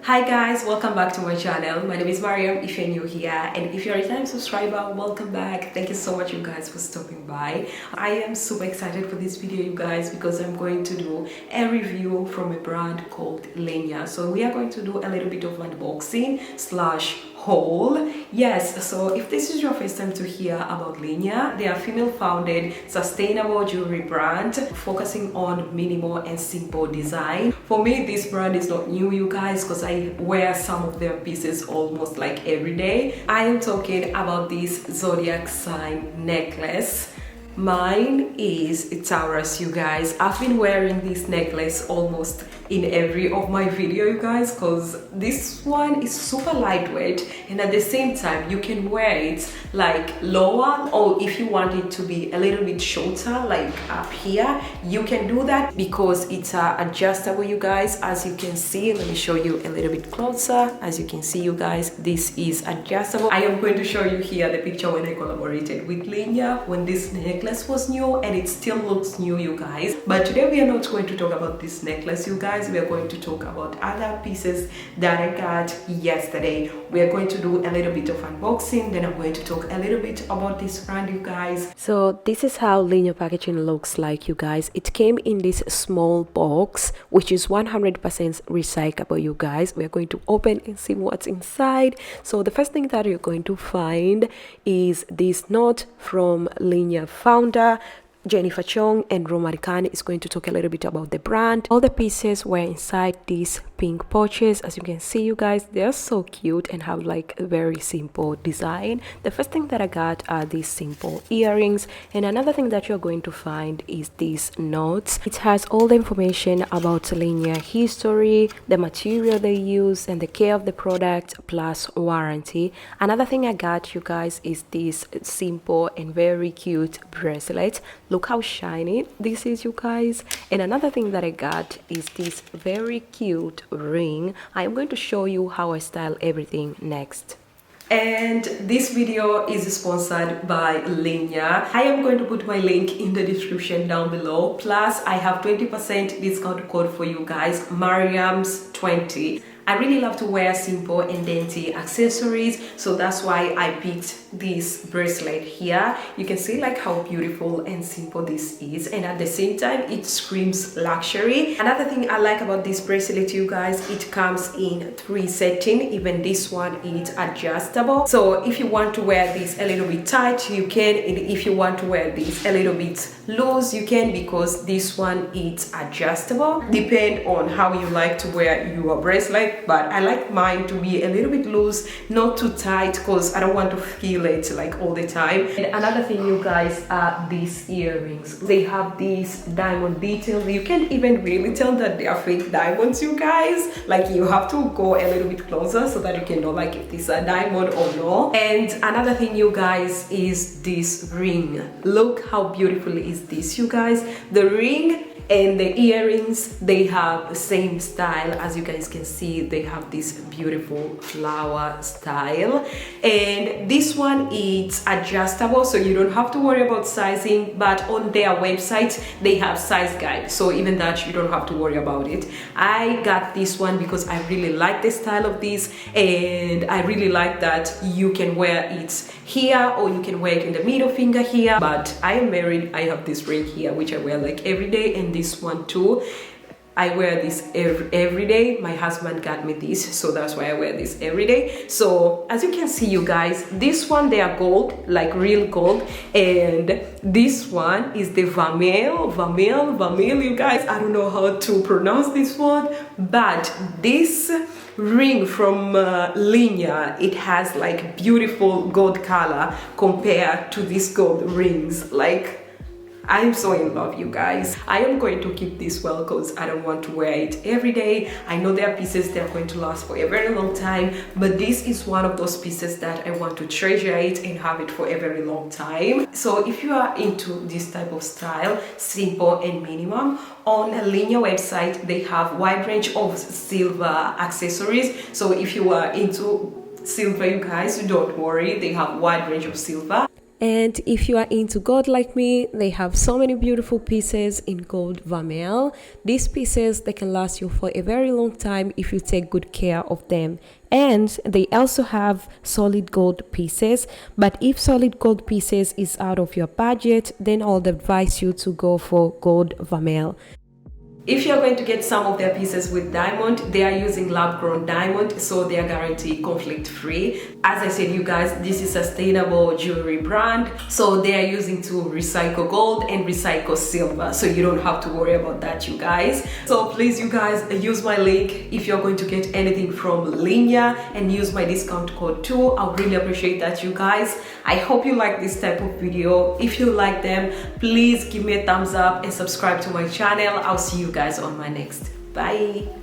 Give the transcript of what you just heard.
Hi guys, welcome back to my channel. My name is Mariam if you're new here, and if you're a returning subscriber, welcome back. Thank you so much you guys for stopping by. I am super excited for this video you guys because I'm going to do a review from a brand called LINJER. So we are going to do a little bit of unboxing slash haul. Yes, so if this is your first time to hear about LINJER, they are female founded sustainable jewelry brand focusing on minimal and simple design. For me, this brand is not new you guys because I wear some of their pieces almost like every day. I am talking about this zodiac sign necklace. Mine is Taurus, you guys. I've been wearing this necklace almost in every of my video you guys because this one is super lightweight, and at the same time you can wear it like lower, or if you want it to be a little bit shorter like up here, you can do that because it's adjustable you guys. As you can see, let me show you a little bit closer. As you can see you guys, this is adjustable. I am going to show you here the picture when I collaborated with LINJER when this necklace was new, and it still looks new you guys. But today we are not going to talk about this necklace you guys. We are going to talk about other pieces that I got yesterday. We are going to do a little bit of unboxing, then I'm going to talk a little bit about this brand you guys. So this is how LINJER packaging looks like you guys. It came in this small box which is 100% recyclable you guys. We are going to open and see what's inside. So the first thing that you're going to find is this note from LINJER founder Jennifer Chong, and Romari Khan is going to talk a little bit about the brand. All the pieces were inside these pink pouches. As you can see you guys, they're so cute and have like a very simple design. The first thing that I got are these simple earrings, and another thing that you're going to find is these notes. It has all the information about LINJER history, the material they use, and the care of the product plus warranty. Another thing I got you guys is this simple and very cute bracelet. Look how shiny this is you guys. And another thing that I got is this very cute ring. I'm going to show you how I style everything next. And this video is sponsored by LINJER. I am going to put my link in the description down below. Plus I have 20% discount code for you guys, Mariams20. I really love to wear simple and dainty accessories, so that's why I picked this bracelet here. You can see like how beautiful and simple this is, and at the same time it screams luxury. Another thing I like about this bracelet you guys, it comes in 3 settings. Even this one is adjustable, so if you want to wear this a little bit tight you can, and if you want to wear this a little bit loose you can, because this one is adjustable. Depend on how you like to wear your bracelet, but I like mine to be a little bit loose, not too tight, because I don't want to feel it like all the time. And another thing you guys are these earrings. They have these diamond details. You can't even really tell that they are fake diamonds you guys. Like you have to go a little bit closer so that you can know like if this is a diamond or no. And another thing you guys is this ring. Look how beautiful is this you guys. The ring and the earrings, they have the same style. As you guys can see, they have this beautiful flower style, and this one is adjustable, so you don't have to worry about sizing. But on their website they have size guide, so even that you don't have to worry about it. I got this one because I really like the style of this, and I really like that you can wear it here or you can wear it in the middle finger here. But I am married, I have this ring here which I wear like every day, and this one too. I wear this every day. My husband got me this, so that's why I wear this every day. So as you can see you guys, this one they are gold, like real gold, and this one is the vermeil you guys. I don't know how to pronounce this one, but this ring from LINJER, it has like beautiful gold color compared to these gold rings. Like I am so in love you guys. I am going to keep this well because I don't want to wear it every day. I know there are pieces that are going to last for a very long time, but this is one of those pieces that I want to treasure it and have it for a very long time. So if you are into this type of style, simple and minimum, on LINJER website they have wide range of silver accessories. So if you are into silver you guys, don't worry, they have wide range of silver. And if you are into gold like me, they have so many beautiful pieces in gold vermeil. These pieces, they can last you for a very long time if you take good care of them. And they also have solid gold pieces, but if solid gold pieces is out of your budget, then I would advise you to go for gold vermeil. If you're going to get some of their pieces with diamond, they are using lab-grown diamond, so they are guaranteed conflict-free. As I said, you guys, this is sustainable jewelry brand, so they are using to recycle gold and recycle silver, so you don't have to worry about that, you guys. So please, you guys, use my link if you're going to get anything from Linjer, and use my discount code too. I really appreciate that, you guys. I hope you like this type of video. If you like them, please give me a thumbs up and subscribe to my channel. I'll see you guys on my next. Bye.